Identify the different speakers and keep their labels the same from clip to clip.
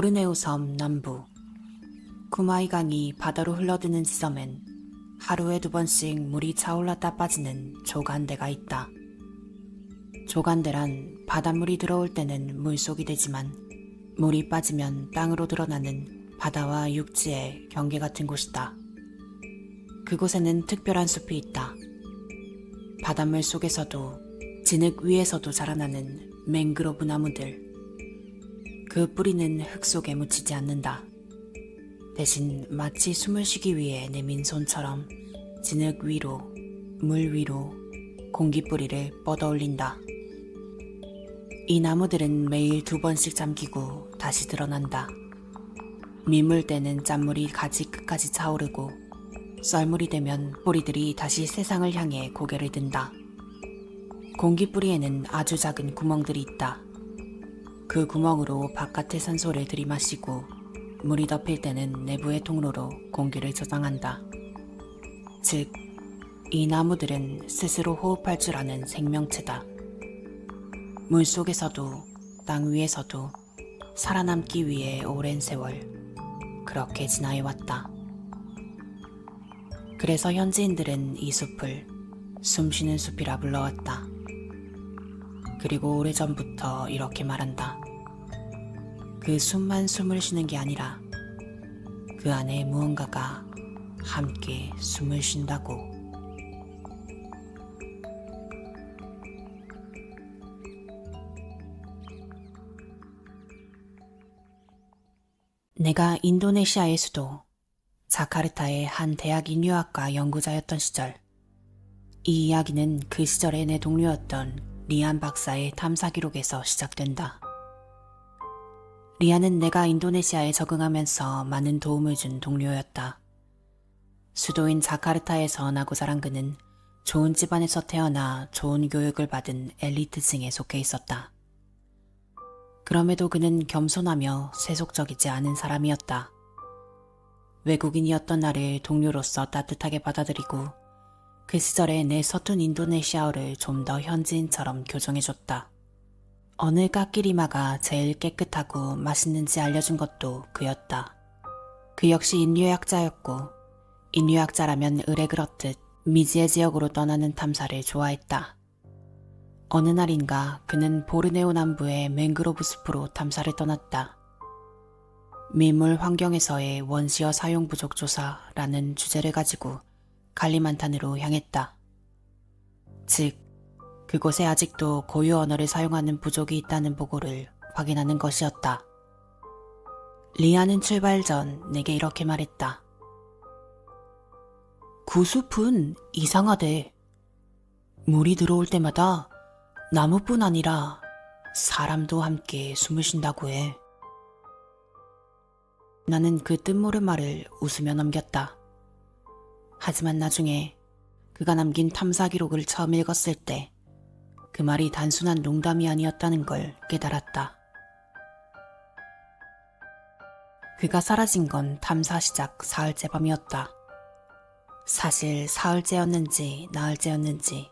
Speaker 1: 보르네오 섬 남부 쿠마이 강이 바다로 흘러드는 지점엔 하루에 2번씩 물이 차올랐다 빠지는 조간대가 있다. 조간대란 바닷물이 들어올 때는 물속이 되지만 물이 빠지면 땅으로 드러나는 바다와 육지의 경계 같은 곳이다. 그곳에는 특별한 숲이 있다. 바닷물 속에서도 진흙 위에서도 자라나는 맹그로브 나무들. 그 뿌리는 흙 속에 묻히지 않는다. 대신 마치 숨을 쉬기 위해 내민 손처럼 진흙 위로, 물 위로 공기뿌리를 뻗어올린다. 이 나무들은 매일 2번씩 잠기고 다시 드러난다. 미물 때는 짠물이 가지 끝까지 차오르고 썰물이 되면 뿌리들이 다시 세상을 향해 고개를 든다. 공기뿌리에는 아주 작은 구멍들이 있다. 그 구멍으로 바깥의 산소를 들이마시고 물이 덮일 때는 내부의 통로로 공기를 저장한다. 즉, 이 나무들은 스스로 호흡할 줄 아는 생명체다. 물 속에서도 땅 위에서도 살아남기 위해 오랜 세월 그렇게 지나해왔다. 그래서 현지인들은 이 숲을 숨쉬는 숲이라 불러왔다. 그리고 오래전부터 이렇게 말한다. 그 숨만 숨을 쉬는 게 아니라 그 안에 무언가가 함께 숨을 쉰다고. 내가 인도네시아의 수도 자카르타의 한 대학 인류학과 연구자였던 시절, 이 이야기는 그 시절의 내 동료였던 리안 박사의 탐사 기록에서 시작된다. 리안은 내가 인도네시아에 적응하면서 많은 도움을 준 동료였다. 수도인 자카르타에서 나고 자란 그는 좋은 집안에서 태어나 좋은 교육을 받은 엘리트층에 속해 있었다. 그럼에도 그는 겸손하며 세속적이지 않은 사람이었다. 외국인이었던 나를 동료로서 따뜻하게 받아들이고 그 시절에 내 서툰 인도네시아어를 좀 더 현지인처럼 교정해줬다. 어느 깎기리마가 제일 깨끗하고 맛있는지 알려준 것도 그였다. 그 역시 인류학자였고 인류학자라면 의뢰 그렇듯 미지의 지역으로 떠나는 탐사를 좋아했다. 어느 날인가 그는 보르네오 남부의 맹그로브 숲으로 탐사를 떠났다. 밀물 환경에서의 원시어 사용 부족 조사라는 주제를 가지고 칼리만탄으로 향했다. 즉, 그곳에 아직도 고유 언어를 사용하는 부족이 있다는 보고를 확인하는 것이었다. 리아는 출발 전 내게 이렇게 말했다. 그 숲은 이상하대. 물이 들어올 때마다 나무뿐 아니라 사람도 함께 숨을 쉰다고 해. 나는 그 뜻모를 말을 웃으며 넘겼다. 하지만 나중에 그가 남긴 탐사 기록을 처음 읽었을 때 그 말이 단순한 농담이 아니었다는 걸 깨달았다. 그가 사라진 건 탐사 시작 사흘째 밤이었다. 사실 사흘째였는지 나흘째였는지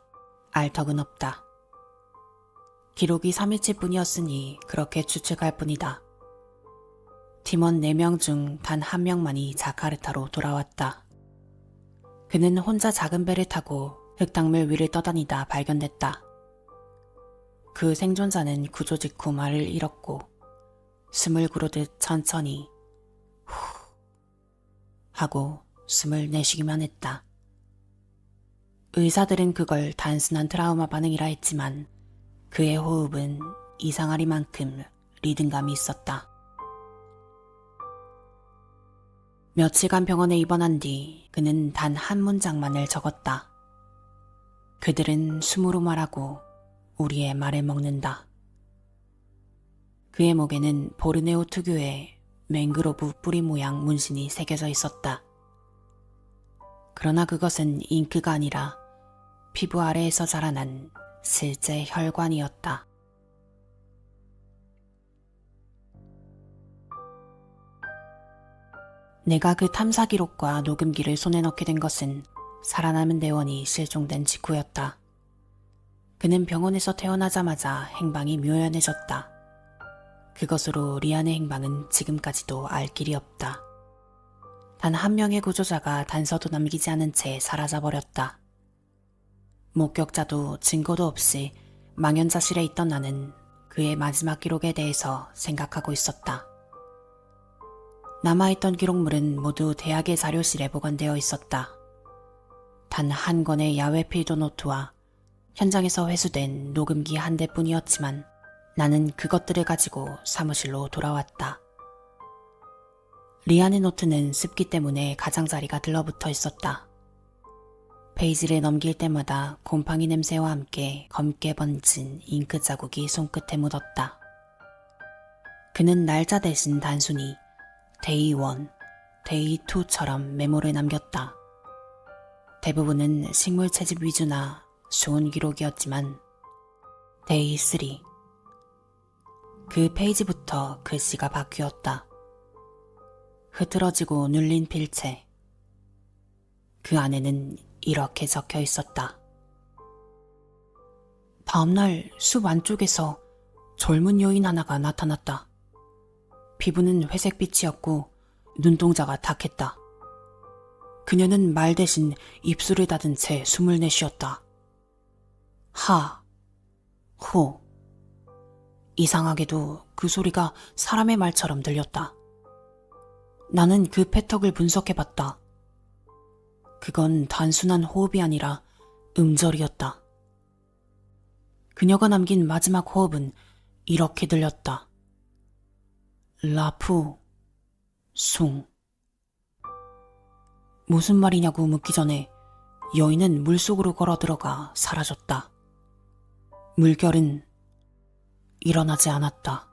Speaker 1: 알 턱은 없다. 기록이 3일째 뿐이었으니 그렇게 추측할 뿐이다. 팀원 4명 중 단 1명만이 자카르타로 돌아왔다. 그는 혼자 작은 배를 타고 흙탕물 위를 떠다니다 발견됐다. 그 생존자는 구조 직후 말을 잃었고 숨을 구르듯 천천히 후 하고 숨을 내쉬기만 했다. 의사들은 그걸 단순한 트라우마 반응이라 했지만 그의 호흡은 이상하리만큼 리듬감이 있었다. 며칠간 병원에 입원한 뒤 그는 단 한 문장만을 적었다. 그들은 숨으로 말하고 우리의 말을 먹는다. 그의 목에는 보르네오 특유의 맹그로브 뿌리 모양 문신이 새겨져 있었다. 그러나 그것은 잉크가 아니라 피부 아래에서 자라난 실제 혈관이었다. 내가 그 탐사 기록과 녹음기를 손에 넣게 된 것은 살아남은 대원이 실종된 직후였다. 그는 병원에서 태어나자마자 행방이 묘연해졌다. 그것으로 리안의 행방은 지금까지도 알 길이 없다. 단 한 명의 구조자가 단서도 남기지 않은 채 사라져버렸다. 목격자도 증거도 없이 망연자실에 있던 나는 그의 마지막 기록에 대해서 생각하고 있었다. 남아있던 기록물은 모두 대학의 자료실에 보관되어 있었다. 단 한 권의 야외 필드 노트와 현장에서 회수된 녹음기 한 대뿐이었지만 나는 그것들을 가지고 사무실로 돌아왔다. 리안의 노트는 습기 때문에 가장자리가 들러붙어 있었다. 페이지를 넘길 때마다 곰팡이 냄새와 함께 검게 번진 잉크 자국이 손끝에 묻었다. 그는 날짜 대신 단순히 데이 1, 데이 2처럼 메모를 남겼다. 대부분은 식물 채집 위주나 좋은 기록이었지만 데이 3, 그 페이지부터 글씨가 바뀌었다. 흐트러지고 눌린 필체. 그 안에는 이렇게 적혀 있었다. 다음날 숲 안쪽에서 젊은 여인 하나가 나타났다. 피부는 회색빛이었고 눈동자가 탁했다. 그녀는 말 대신 입술을 닫은 채 숨을 내쉬었다. 하, 호. 이상하게도 그 소리가 사람의 말처럼 들렸다. 나는 그 패턴을 분석해봤다. 그건 단순한 호흡이 아니라 음절이었다. 그녀가 남긴 마지막 호흡은 이렇게 들렸다. 라푸, 숭. 무슨 말이냐고 묻기 전에 여인은 물속으로 걸어 들어가 사라졌다. 물결은 일어나지 않았다.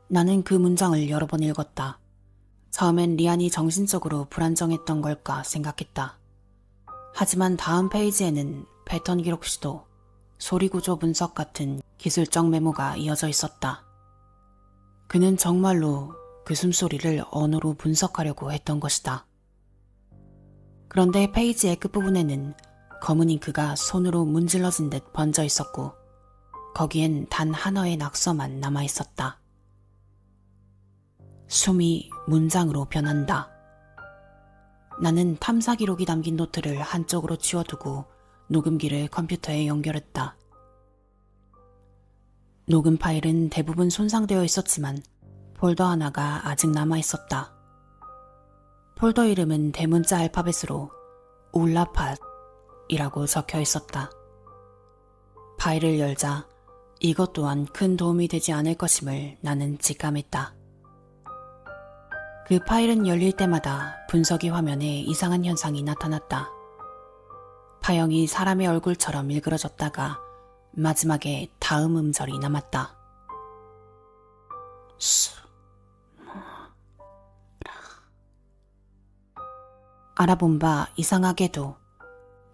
Speaker 1: 나는 그 문장을 여러 번 읽었다. 처음엔 리안이 정신적으로 불안정했던 걸까 생각했다. 하지만 다음 페이지에는 패턴 기록 시도, 소리 구조 분석 같은 기술적 메모가 이어져 있었다. 그는 정말로 그 숨소리를 언어로 분석하려고 했던 것이다. 그런데 페이지의 끝부분에는 검은 잉크가 손으로 문질러진 듯 번져 있었고 거기엔 단 하나의 낙서만 남아 있었다. 숨이 문장으로 변한다. 나는 탐사 기록이 담긴 노트를 한쪽으로 치워두고 녹음기를 컴퓨터에 연결했다. 녹음 파일은 대부분 손상되어 있었지만 폴더 하나가 아직 남아 있었다. 폴더 이름은 대문자 알파벳으로 울라팟이라고 적혀 있었다. 파일을 열자 이것 또한 큰 도움이 되지 않을 것임을 나는 직감했다. 그 파일은 열릴 때마다 분석이 화면에 이상한 현상이 나타났다. 파형이 사람의 얼굴처럼 일그러졌다가 마지막에 다음 음절이 남았다. 알아본 바 이상하게도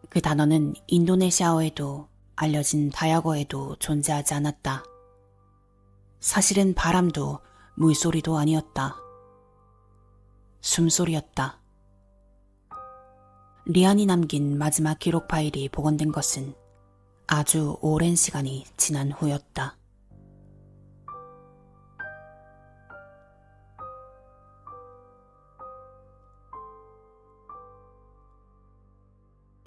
Speaker 1: 그 단어는 인도네시아어에도 알려진 다야거에도 존재하지 않았다. 사실은 바람도 물소리도 아니었다. 숨소리였다. 리안이 남긴 마지막 기록 파일이 복원된 것은 아주 오랜 시간이 지난 후였다.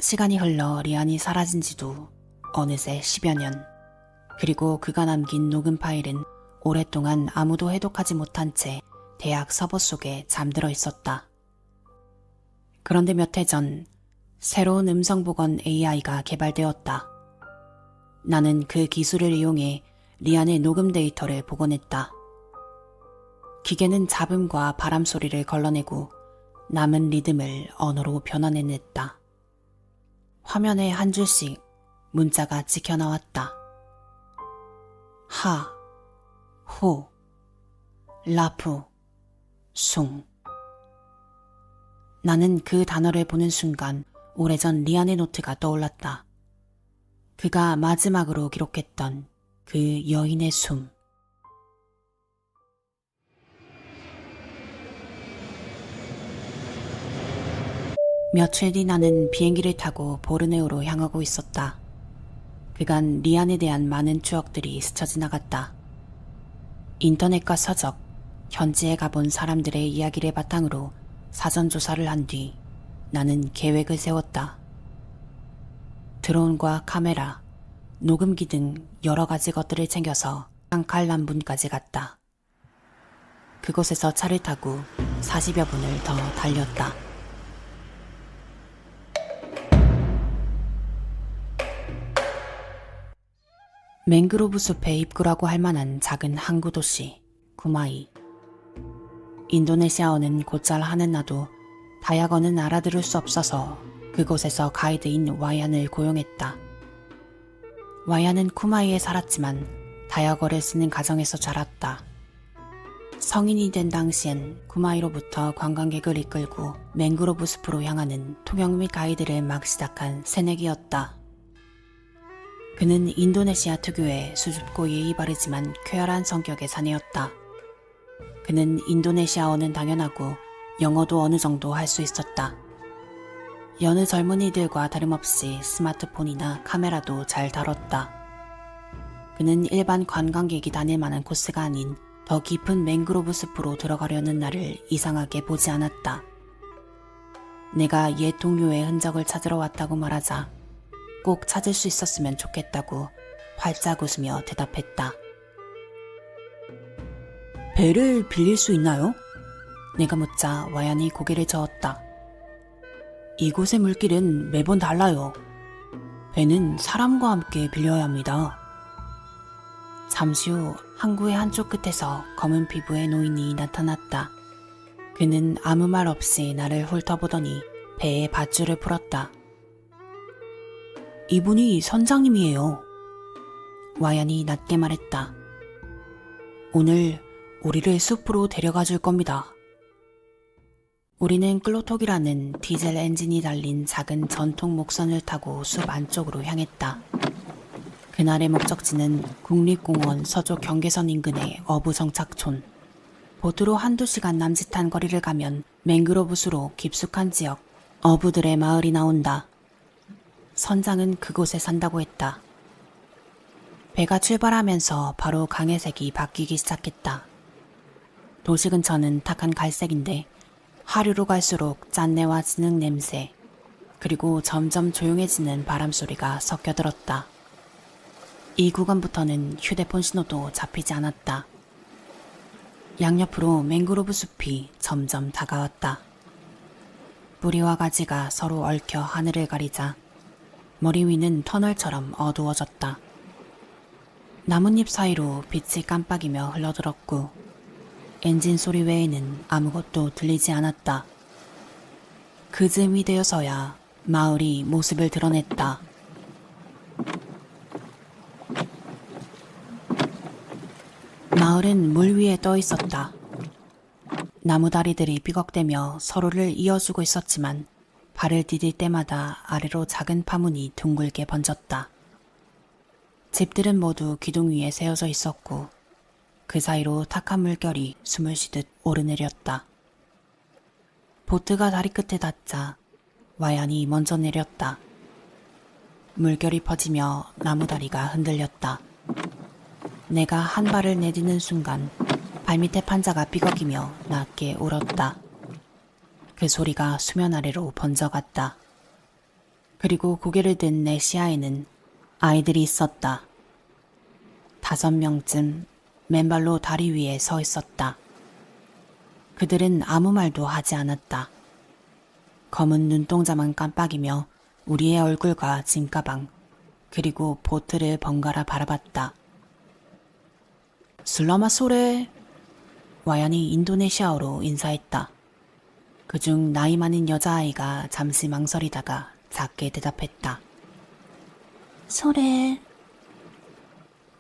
Speaker 1: 시간이 흘러 리안이 사라진 지도 어느새 10여 년. 그리고 그가 남긴 녹음 파일은 오랫동안 아무도 해독하지 못한 채 대학 서버 속에 잠들어 있었다. 그런데 몇 해 전 새로운 음성복원 AI가 개발되었다. 나는 그 기술을 이용해 리안의 녹음 데이터를 복원했다. 기계는 잡음과 바람 소리를 걸러내고 남은 리듬을 언어로 변환해냈다. 화면에 한 줄씩 문자가 찍혀 나왔다. 하, 호, 라프, 숭. 나는 그 단어를 보는 순간 오래전 리안의 노트가 떠올랐다. 그가 마지막으로 기록했던 그 여인의 숨. 며칠 뒤 나는 비행기를 타고 보르네오로 향하고 있었다. 그간 리안에 대한 많은 추억들이 스쳐 지나갔다. 인터넷과 서적, 현지에 가본 사람들의 이야기를 바탕으로 사전조사를 한 뒤 나는 계획을 세웠다. 드론과 카메라, 녹음기 등 여러 가지 것들을 챙겨서 앙칼람분까지 갔다. 그곳에서 차를 타고 40여 분을 더 달렸다. 맹그로브 숲의 입구라고 할 만한 작은 항구 도시 구마이. 인도네시아어는 곧잘 하는 나도 다약어는 알아들을 수 없어서 그곳에서 가이드인 와얀을 고용했다. 와얀은 쿠마이에 살았지만 다약어를 쓰는 가정에서 자랐다. 성인이 된 당시엔 구마이로부터 관광객을 이끌고 맹그로브 숲으로 향하는 통역 및 가이드를 막 시작한 새내기였다. 그는 인도네시아 특유의 수줍고 예의 바르지만 쾌활한 성격의 사내였다. 그는 인도네시아어는 당연하고 영어도 어느 정도 할 수 있었다. 여느 젊은이들과 다름없이 스마트폰이나 카메라도 잘 다뤘다. 그는 일반 관광객이 다닐 만한 코스가 아닌 더 깊은 맹그로브 숲으로 들어가려는 나를 이상하게 보지 않았다. 내가 옛 동료의 흔적을 찾으러 왔다고 말하자 꼭 찾을 수 있었으면 좋겠다고 활짝 웃으며 대답했다. 배를 빌릴 수 있나요? 내가 묻자 와얀이 고개를 저었다. 이곳의 물길은 매번 달라요. 배는 사람과 함께 빌려야 합니다. 잠시 후 항구의 한쪽 끝에서 검은 피부의 노인이 나타났다. 그는 아무 말 없이 나를 훑어보더니 배에 밧줄을 풀었다. 이분이 선장님이에요. 와얀이 낮게 말했다. 오늘 우리를 숲으로 데려가 줄 겁니다. 우리는 클로톡이라는 디젤 엔진이 달린 작은 전통 목선을 타고 숲 안쪽으로 향했다. 그날의 목적지는 국립공원 서쪽 경계선 인근의 어부 정착촌. 보트로 한두 시간 남짓한 거리를 가면 맹그로브 수로 깊숙한 지역 어부들의 마을이 나온다. 선장은 그곳에 산다고 했다. 배가 출발하면서 바로 강의 색이 바뀌기 시작했다. 도시 근처는 탁한 갈색인데 하류로 갈수록 짠내와 진흙 냄새, 그리고 점점 조용해지는 바람소리가 섞여들었다. 이 구간부터는 휴대폰 신호도 잡히지 않았다. 양옆으로 맹그로브 숲이 점점 다가왔다. 뿌리와 가지가 서로 얽혀 하늘을 가리자 머리 위는 터널처럼 어두워졌다. 나뭇잎 사이로 빛이 깜빡이며 흘러들었고 엔진 소리 외에는 아무것도 들리지 않았다. 그즈음이 되어서야 마을이 모습을 드러냈다. 마을은 물 위에 떠 있었다. 나무다리들이 삐걱대며 서로를 이어주고 있었지만 발을 디딜 때마다 아래로 작은 파문이 둥글게 번졌다. 집들은 모두 기둥 위에 세워져 있었고 그 사이로 탁한 물결이 숨을 쉬듯 오르내렸다. 보트가 다리 끝에 닿자 와얀이 먼저 내렸다. 물결이 퍼지며 나무다리가 흔들렸다. 내가 한 발을 내딛는 순간 발밑에 판자가 삐걱이며 낮게 울었다. 그 소리가 수면 아래로 번져갔다. 그리고 고개를 든 내 시야에는 아이들이 있었다. 5명쯤 맨발로 다리 위에 서 있었다. 그들은 아무 말도 하지 않았다. 검은 눈동자만 깜빡이며 우리의 얼굴과 짐가방, 그리고 보트를 번갈아 바라봤다. 슬라마 소레. 와얀이 인도네시아어로 인사했다. 그중 나이 많은 여자아이가 잠시 망설이다가 작게 대답했다. 소레.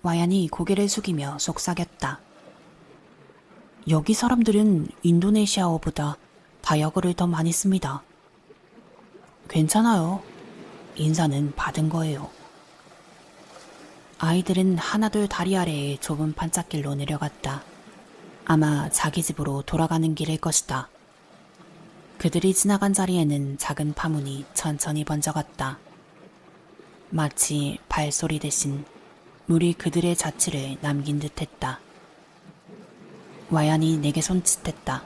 Speaker 1: 와얀이 고개를 숙이며 속삭였다. 여기 사람들은 인도네시아어보다 다약어를 더 많이 씁니다. 괜찮아요. 인사는 받은 거예요. 아이들은 하나둘 다리 아래의 좁은 반짝길로 내려갔다. 아마 자기 집으로 돌아가는 길일 것이다. 그들이 지나간 자리에는 작은 파문이 천천히 번져갔다. 마치 발소리 대신 물이 그들의 자취를 남긴 듯했다. 와얀이 내게 손짓했다.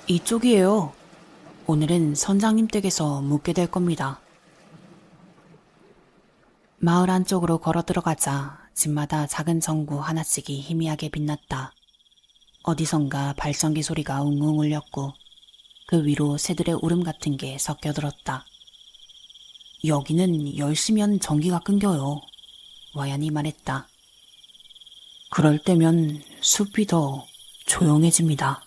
Speaker 1: 이쪽이에요. 오늘은 선장님 댁에서 묵게 될 겁니다. 마을 안쪽으로 걸어 들어가자 집마다 작은 전구 하나씩이 희미하게 빛났다. 어디선가 발전기 소리가 웅웅 울렸고 그 위로 새들의 울음 같은 게 섞여들었다. 여기는 10시면 전기가 끊겨요. 와얀이 말했다. 그럴 때면 숲이 더 조용해집니다.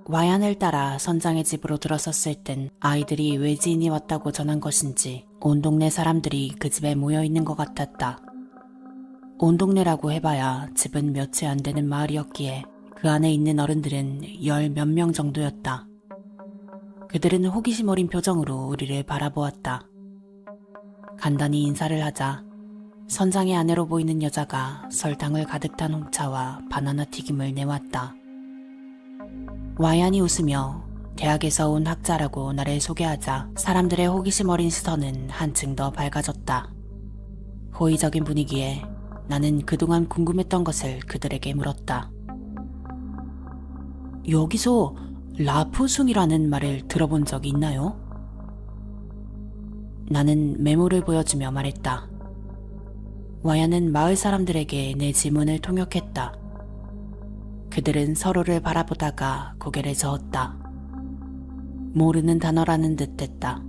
Speaker 1: 와얀을 따라 선장의 집으로 들어섰을 땐 아이들이 외지인이 왔다고 전한 것인지 온 동네 사람들이 그 집에 모여 있는 것 같았다. 온 동네라고 해봐야 집은 몇 채 안 되는 마을이었기에 그 안에 있는 어른들은 열 몇 명 정도였다. 그들은 호기심 어린 표정으로 우리를 바라보았다. 간단히 인사를 하자 선장의 아내로 보이는 여자가 설탕을 가득 탄 홍차와 바나나 튀김을 내왔다. 와얀이 웃으며 대학에서 온 학자라고 나를 소개하자 사람들의 호기심 어린 시선은 한층 더 밝아졌다. 호의적인 분위기에 나는 그동안 궁금했던 것을 그들에게 물었다. 여기서 라푸숭이라는 말을 들어본 적이 있나요? 나는 메모를 보여주며 말했다. 와얀은 마을 사람들에게 내 질문을 통역했다. 그들은 서로를 바라보다가 고개를 저었다. 모르는 단어라는 듯 했다.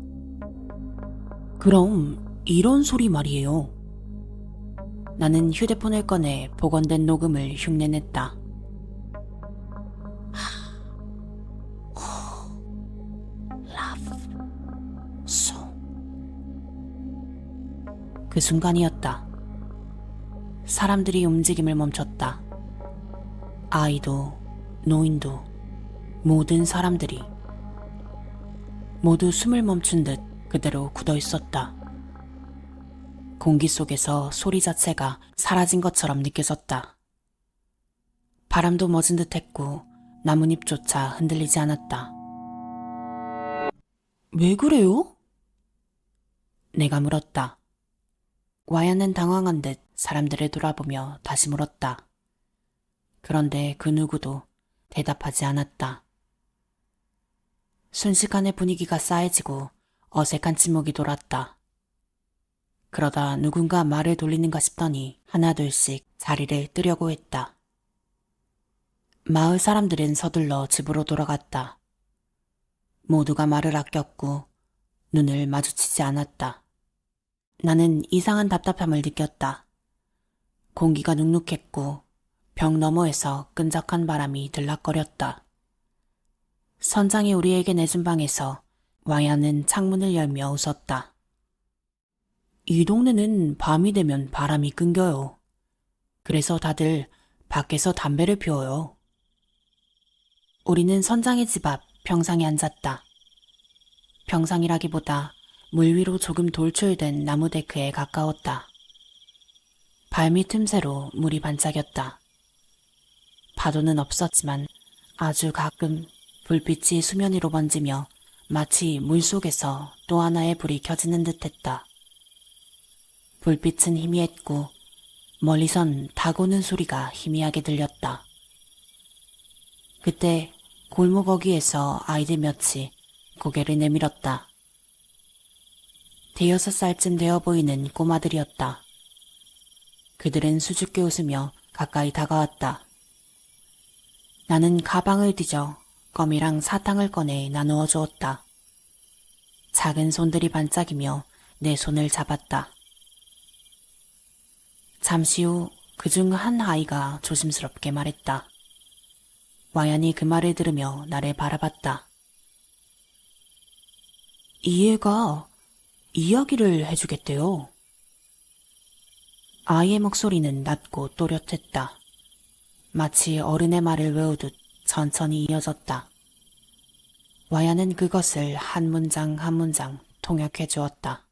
Speaker 1: 그럼 이런 소리 말이에요. 나는 휴대폰을 꺼내 복원된 녹음을 흉내냈다. 그 순간이었다. 사람들이 움직임을 멈췄다. 아이도 노인도 모든 사람들이 모두 숨을 멈춘 듯 그대로 굳어 있었다. 공기 속에서 소리 자체가 사라진 것처럼 느껴졌다. 바람도 멎은 듯했고 나뭇잎조차 흔들리지 않았다. 왜 그래요? 내가 물었다. 와얀은 당황한 듯 사람들을 돌아보며 다시 물었다. 그런데 그 누구도 대답하지 않았다. 순식간에 분위기가 싸해지고 어색한 침묵이 돌았다. 그러다 누군가 말을 돌리는가 싶더니 하나둘씩 자리를 뜨려고 했다. 마을 사람들은 서둘러 집으로 돌아갔다. 모두가 말을 아꼈고 눈을 마주치지 않았다. 나는 이상한 답답함을 느꼈다. 공기가 눅눅했고 벽 너머에서 끈적한 바람이 들락거렸다. 선장이 우리에게 내준 방에서 와얀은 창문을 열며 웃었다. 이 동네는 밤이 되면 바람이 끊겨요. 그래서 다들 밖에서 담배를 피워요. 우리는 선장의 집 앞 평상에 앉았다. 평상이라기보다 물 위로 조금 돌출된 나무 데크에 가까웠다. 발밑 틈새로 물이 반짝였다. 파도는 없었지만 아주 가끔 불빛이 수면 위로 번지며 마치 물속에서 또 하나의 불이 켜지는 듯했다. 불빛은 희미했고 멀리선 닭 오는 소리가 희미하게 들렸다. 그때 골목 어귀에서 아이들 몇이 고개를 내밀었다. 5살쯤 되어 보이는 꼬마들이었다. 그들은 수줍게 웃으며 가까이 다가왔다. 나는 가방을 뒤져 껌이랑 사탕을 꺼내 나누어 주었다. 작은 손들이 반짝이며 내 손을 잡았다. 잠시 후 그중 한 아이가 조심스럽게 말했다. 와얀이 그 말을 들으며 나를 바라봤다. 이 애가 이야기를 해주겠대요. 아이의 목소리는 낮고 또렷했다. 마치 어른의 말을 외우듯 천천히 이어졌다. 와얀은 그것을 한 문장 한 문장 통역해 주었다.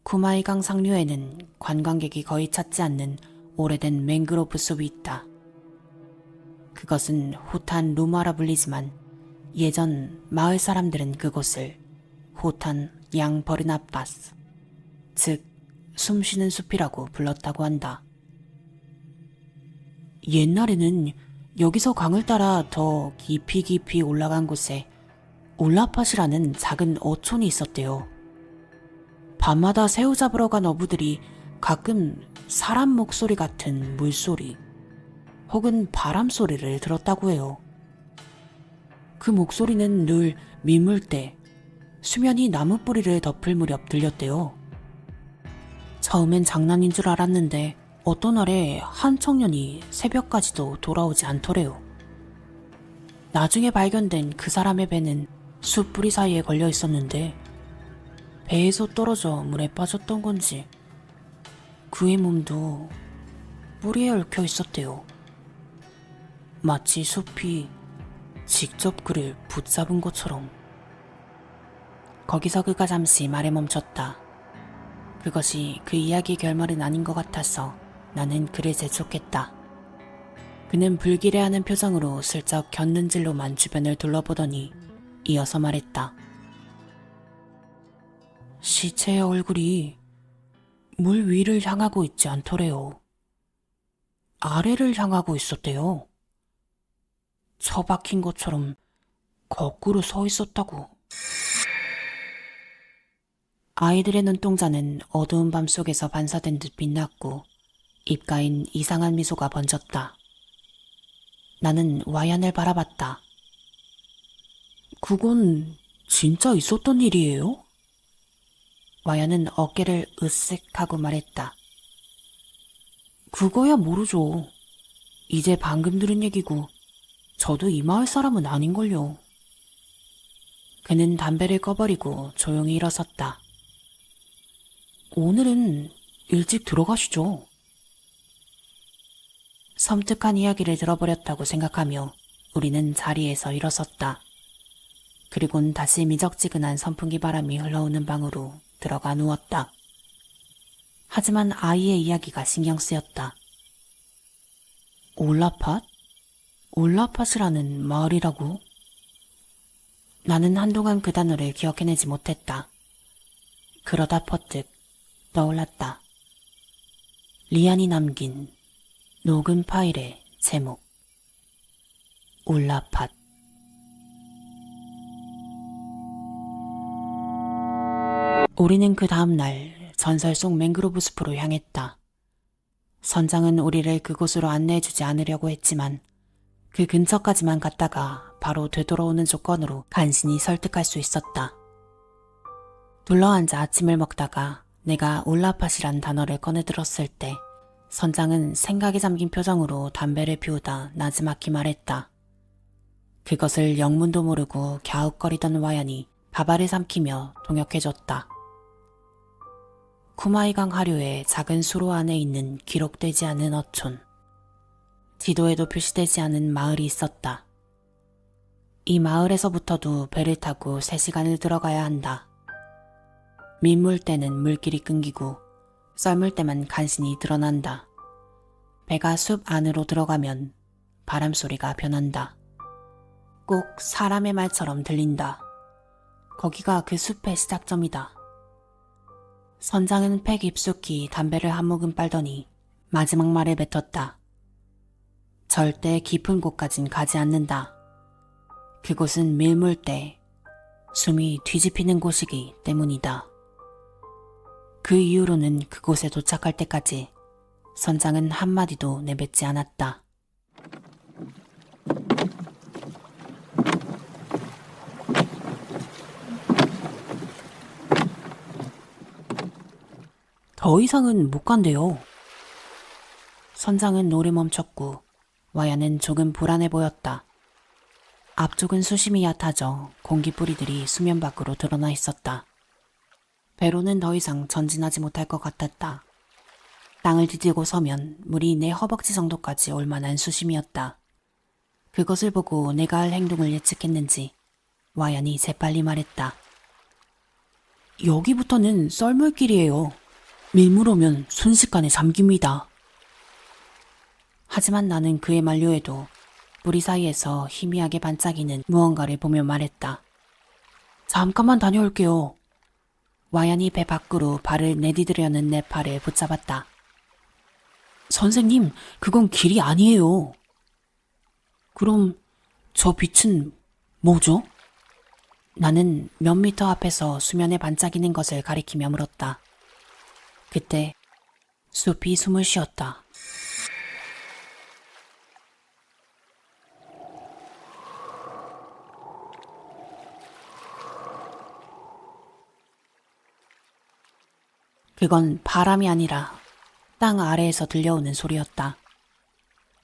Speaker 1: 쿠마이강 상류에는 관광객이 거의 찾지 않는 오래된 맹그로브 숲이 있다. 그것은 호탄 루마라 불리지만 예전 마을 사람들은 그곳을 호탄 양버르나바스, 즉 숨쉬는 숲이라고 불렀다고 한다. 옛날에는 여기서 강을 따라 더 깊이 올라간 곳에 올라팟이라는 작은 어촌이 있었대요. 밤마다 새우 잡으러 간 어부들이 가끔 사람 목소리 같은 물소리 혹은 바람 소리를 들었다고 해요. 그 목소리는 늘 미물때 수면이 나무 뿌리를 덮을 무렵 들렸대요. 처음엔 장난인 줄 알았는데 어떤 날에 한 청년이 새벽까지도 돌아오지 않더래요. 나중에 발견된 그 사람의 배는 숲 뿌리 사이에 걸려 있었는데 배에서 떨어져 물에 빠졌던 건지 그의 몸도 뿌리에 얽혀 있었대요. 마치 숲이 직접 그를 붙잡은 것처럼. 거기서 그가 잠시 말에 멈췄다. 그것이 그 이야기 결말은 아닌 것 같아서 나는 그를 재촉했다. 그는 불길해하는 표정으로 슬쩍 곁눈질로만 주변을 둘러보더니 이어서 말했다. 시체의 얼굴이 물 위를 향하고 있지 않더래요. 아래를 향하고 있었대요. 처박힌 것처럼 거꾸로 서 있었다고. 아이들의 눈동자는 어두운 밤 속에서 반사된 듯 빛났고 입가엔 이상한 미소가 번졌다. 나는 와얀을 바라봤다. 그건 진짜 있었던 일이에요? 와얀은 어깨를 으쓱 하고 말했다. 그거야 모르죠. 이제 방금 들은 얘기고 저도 이 마을 사람은 아닌걸요. 그는 담배를 꺼버리고 조용히 일어섰다. 오늘은 일찍 들어가시죠. 섬뜩한 이야기를 들어버렸다고 생각하며 우리는 자리에서 일어섰다. 그리곤 다시 미적지근한 선풍기 바람이 흘러오는 방으로 들어가 누웠다. 하지만 아이의 이야기가 신경 쓰였다. 올라팟? 올라팟이라는 마을이라고? 나는 한동안 그 단어를 기억해내지 못했다. 그러다 퍼뜩 떠올랐다. 리안이 남긴 녹음 파일의 제목. 올라팟. 우리는 그 다음날 전설 속 맹그로브 숲으로 향했다. 선장은 우리를 그곳으로 안내해주지 않으려고 했지만 그 근처까지만 갔다가 바로 되돌아오는 조건으로 간신히 설득할 수 있었다. 둘러앉아 아침을 먹다가 내가 올라팟이란 단어를 꺼내들었을 때 선장은 생각에 잠긴 표정으로 담배를 피우다 나지막히 말했다. 그것을 영문도 모르고 갸웃거리던 와연이 밥알을 삼키며 동역해줬다. 쿠마이강 하류의 작은 수로 안에 있는 기록되지 않은 어촌. 지도에도 표시되지 않은 마을이 있었다. 이 마을에서부터도 배를 타고 3시간을 들어가야 한다. 민물 때는 물길이 끊기고 썰물 때만 간신히 드러난다. 배가 숲 안으로 들어가면 바람 소리가 변한다. 꼭 사람의 말처럼 들린다. 거기가 그 숲의 시작점이다. 선장은 팩 깊숙이 담배를 한 모금 빨더니 마지막 말을 뱉었다. 절대 깊은 곳까진 가지 않는다. 그곳은 밀물대, 숨이 뒤집히는 곳이기 때문이다. 그 이후로는 그곳에 도착할 때까지 선장은 한마디도 내뱉지 않았다. 더 이상은 못 간대요. 선장은 노래 멈췄고 와야는 조금 불안해 보였다. 앞쪽은 수심이 얕아져 공기 뿌리들이 수면 밖으로 드러나 있었다. 배로는 더 이상 전진하지 못할 것 같았다. 땅을 디디고 서면 물이 내 허벅지 정도까지 올 만한 수심이었다. 그것을 보고 내가 할 행동을 예측했는지 와연이 재빨리 말했다. 여기부터는 썰물길이에요. 밀물 오면 순식간에 잠깁니다. 하지만 나는 그의 만류에도 뿌리 사이에서 희미하게 반짝이는 무언가를 보며 말했다. 잠깐만 다녀올게요. 와연이 배 밖으로 발을 내디디려는 내 팔을 붙잡았다. 선생님, 그건 길이 아니에요. 그럼 저 빛은 뭐죠? 나는 몇 미터 앞에서 수면에 반짝이는 것을 가리키며 물었다. 그때 숲이 숨을 쉬었다. 그건 바람이 아니라 땅 아래에서 들려오는 소리였다.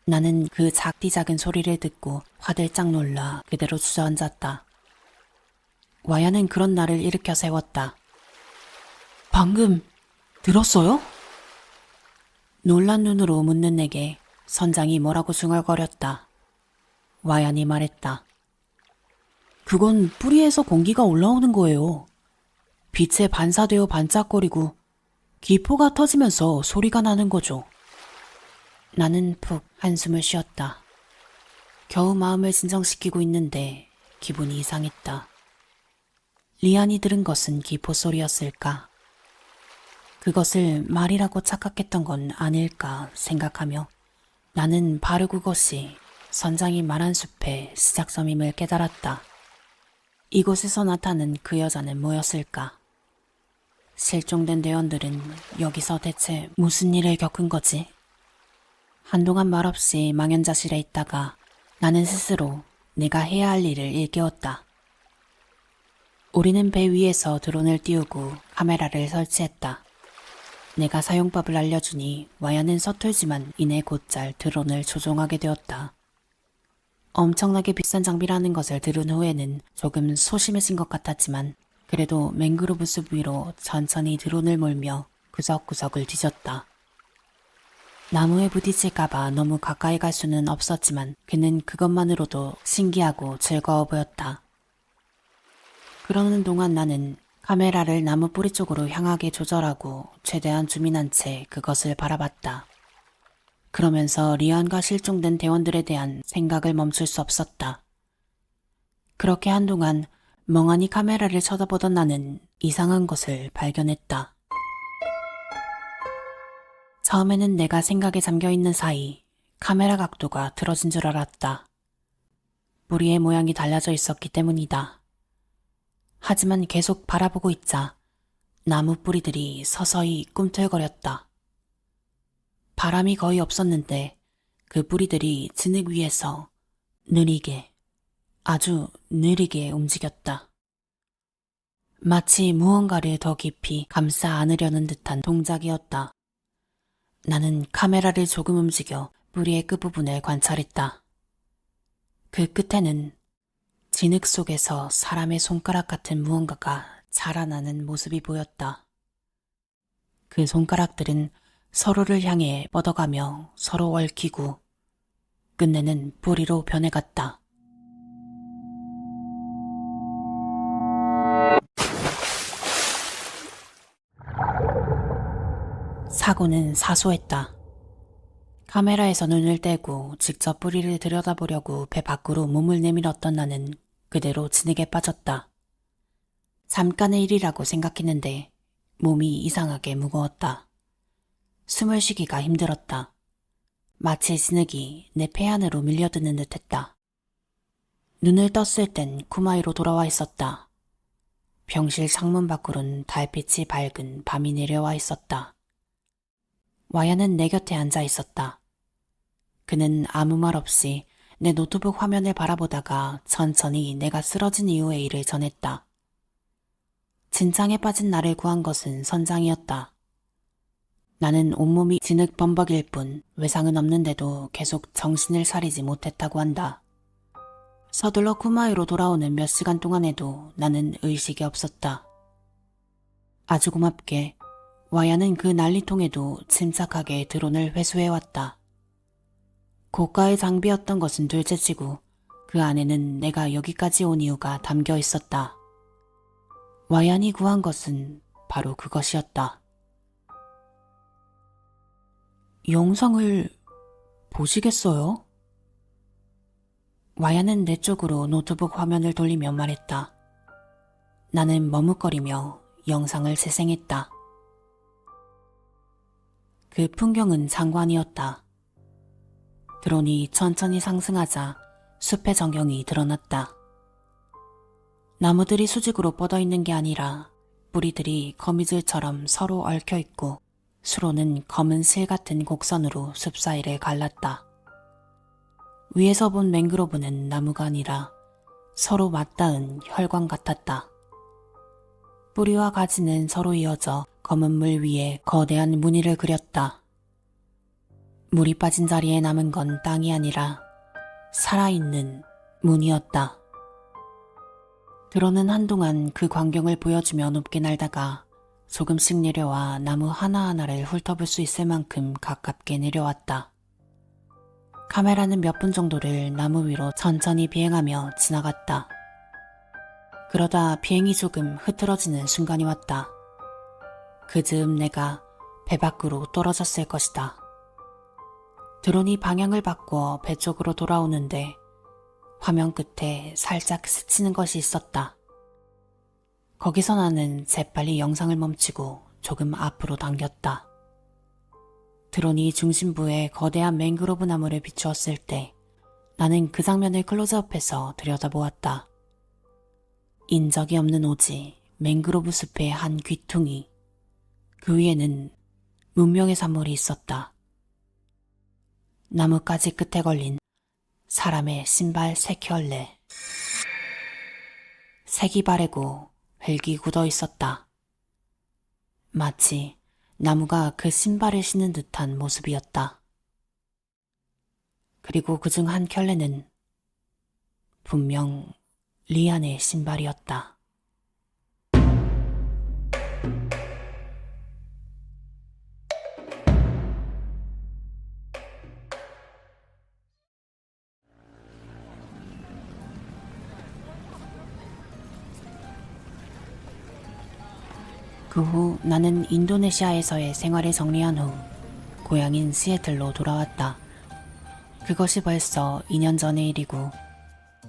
Speaker 1: 나는 그 작디 작은 소리를 듣고 화들짝 놀라 그대로 주저앉았다. 와야는 그런 나를 일으켜 세웠다. 방금 들었어요? 놀란 눈으로 묻는 내게 선장이 뭐라고 중얼거렸다. 와얀이 말했다. 그건 뿌리에서 공기가 올라오는 거예요. 빛에 반사되어 반짝거리고 기포가 터지면서 소리가 나는 거죠. 나는 푹 한숨을 쉬었다. 겨우 마음을 진정시키고 있는데 기분이 이상했다. 리안이 들은 것은 기포 소리였을까? 그것을 말이라고 착각했던 건 아닐까 생각하며 나는 바로 그것이 선장이 말한 숲의 시작점임을 깨달았다. 이곳에서 나타난 그 여자는 뭐였을까? 실종된 대원들은 여기서 대체 무슨 일을 겪은 거지? 한동안 말없이 망연자실해 있다가 나는 스스로 내가 해야 할 일을 일깨웠다. 우리는 배 위에서 드론을 띄우고 카메라를 설치했다. 내가 사용법을 알려주니 와야는 서툴지만 이내 곧잘 드론을 조종하게 되었다. 엄청나게 비싼 장비라는 것을 들은 후에는 조금 소심해진 것 같았지만 그래도 맹그로브 숲 위로 천천히 드론을 몰며 구석구석을 뒤졌다. 나무에 부딪힐까봐 너무 가까이 갈 수는 없었지만 그는 그것만으로도 신기하고 즐거워 보였다. 그러는 동안 나는 카메라를 나무 뿌리 쪽으로 향하게 조절하고 최대한 주민한 채 그것을 바라봤다. 그러면서 리안과 실종된 대원들에 대한 생각을 멈출 수 없었다. 그렇게 한동안 멍하니 카메라를 쳐다보던 나는 이상한 것을 발견했다. 처음에는 내가 생각에 잠겨있는 사이 카메라 각도가 틀어진 줄 알았다. 뿌리의 모양이 달라져 있었기 때문이다. 하지만 계속 바라보고 있자 나무 뿌리들이 서서히 꿈틀거렸다. 바람이 거의 없었는데 그 뿌리들이 진흙 위에서 느리게, 아주 느리게 움직였다. 마치 무언가를 더 깊이 감싸 안으려는 듯한 동작이었다. 나는 카메라를 조금 움직여 뿌리의 끝부분을 관찰했다. 그 끝에는 진흙 속에서 사람의 손가락 같은 무언가가 자라나는 모습이 보였다. 그 손가락들은 서로를 향해 뻗어가며 서로 얽히고 끝내는 뿌리로 변해갔다. 사고는 사소했다. 카메라에서 눈을 떼고 직접 뿌리를 들여다보려고 배 밖으로 몸을 내밀었던 나는 그대로 진흙에 빠졌다. 잠깐의 일이라고 생각했는데 몸이 이상하게 무거웠다. 숨을 쉬기가 힘들었다. 마치 진흙이 내 폐 안으로 밀려드는 듯했다. 눈을 떴을 땐 쿠마이로 돌아와 있었다. 병실 창문 밖으론 달빛이 밝은 밤이 내려와 있었다. 와야는 내 곁에 앉아 있었다. 그는 아무 말 없이 내 노트북 화면을 바라보다가 천천히 내가 쓰러진 이후의 일을 전했다. 진창에 빠진 나를 구한 것은 선장이었다. 나는 온몸이 진흙 범벅일 뿐 외상은 없는데도 계속 정신을 차리지 못했다고 한다. 서둘러 쿠마이로 돌아오는 몇 시간 동안에도 나는 의식이 없었다. 아주 고맙게 와야는 그 난리통에도 침착하게 드론을 회수해왔다. 고가의 장비였던 것은 둘째치고 그 안에는 내가 여기까지 온 이유가 담겨 있었다. 와얀이 구한 것은 바로 그것이었다. 영상을 보시겠어요? 와야는 내 쪽으로 노트북 화면을 돌리며 말했다. 나는 머뭇거리며 영상을 재생했다. 그 풍경은 장관이었다. 드론이 천천히 상승하자 숲의 전경이 드러났다. 나무들이 수직으로 뻗어있는 게 아니라 뿌리들이 거미줄처럼 서로 얽혀있고 수로는 검은 실 같은 곡선으로 숲 사이를 갈랐다. 위에서 본 맹그로브는 나무가 아니라 서로 맞닿은 혈관 같았다. 뿌리와 가지는 서로 이어져 검은 물 위에 거대한 무늬를 그렸다. 물이 빠진 자리에 남은 건 땅이 아니라 살아있는 문이었다. 드론은 한동안 그 광경을 보여주며 높게 날다가 조금씩 내려와 나무 하나하나를 훑어볼 수 있을 만큼 가깝게 내려왔다. 카메라는 몇 분 정도를 나무 위로 천천히 비행하며 지나갔다. 그러다 비행이 조금 흐트러지는 순간이 왔다. 그 즈음 내가 배 밖으로 떨어졌을 것이다. 드론이 방향을 바꿔 배 쪽으로 돌아오는데 화면 끝에 살짝 스치는 것이 있었다. 거기서 나는 재빨리 영상을 멈추고 조금 앞으로 당겼다. 드론이 중심부에 거대한 맹그로브 나무를 비추었을 때 나는 그 장면을 클로즈업해서 들여다보았다. 인적이 없는 오지 맹그로브 숲의 한 귀퉁이. 그 위에는 문명의 산물이 있었다. 나뭇가지 끝에 걸린 사람의 신발 3켤레. 색이 바래고 흙이 굳어 있었다. 마치 나무가 그 신발을 신는 듯한 모습이었다. 그리고 그중 한 켤레는 분명 리안의 신발이었다. 그 후 나는 인도네시아에서의 생활을 정리한 후 고향인 시애틀로 돌아왔다. 그것이 벌써 2년 전의 일이고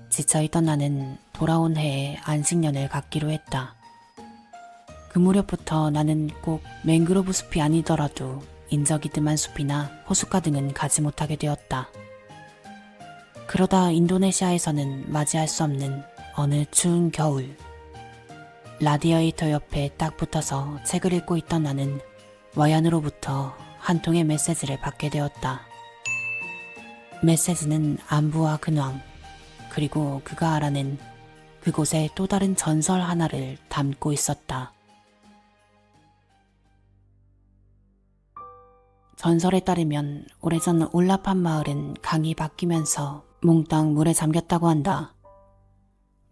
Speaker 1: 지쳐있던 나는 돌아온 해에 안식년을 갖기로 했다. 그 무렵부터 나는 꼭 맹그로브 숲이 아니더라도 인적이 뜸한 숲이나 호숫가 등은 가지 못하게 되었다. 그러다 인도네시아에서는 맞이할 수 없는 어느 추운 겨울, 라디에이터 옆에 딱 붙어서 책을 읽고 있던 나는 와얀으로부터 한 통의 메시지를 받게 되었다. 메시지는 안부와 근황, 그리고 그가 알아낸 그곳의 또 다른 전설 하나를 담고 있었다. 전설에 따르면 오래전 올라판 마을은 강이 바뀌면서 몽땅 물에 잠겼다고 한다.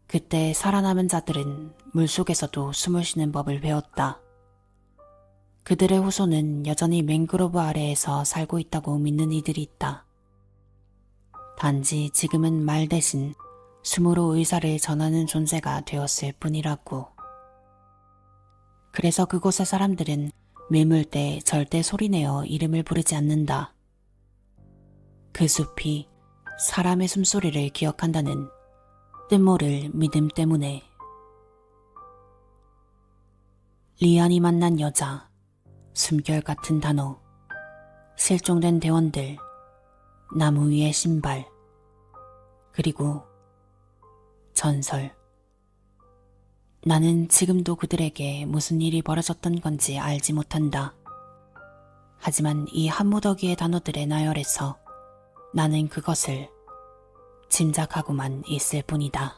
Speaker 1: 그때 살아남은 자들은 물속에서도 숨을 쉬는 법을 배웠다. 그들의 후손은 여전히 맹그로브 아래에서 살고 있다고 믿는 이들이 있다. 단지 지금은 말 대신 숨으로 의사를 전하는 존재가 되었을 뿐이라고. 그래서 그곳의 사람들은 매물 때 절대 소리내어 이름을 부르지 않는다. 그 숲이 사람의 숨소리를 기억한다는 뜻모를 믿음 때문에. 리안이 만난 여자, 숨결 같은 단어, 실종된 대원들, 나무 위의 신발, 그리고 전설. 나는 지금도 그들에게 무슨 일이 벌어졌던 건지 알지 못한다. 하지만 이 한무더기의 단어들의 나열에서 나는 그것을 짐작하고만 있을 뿐이다.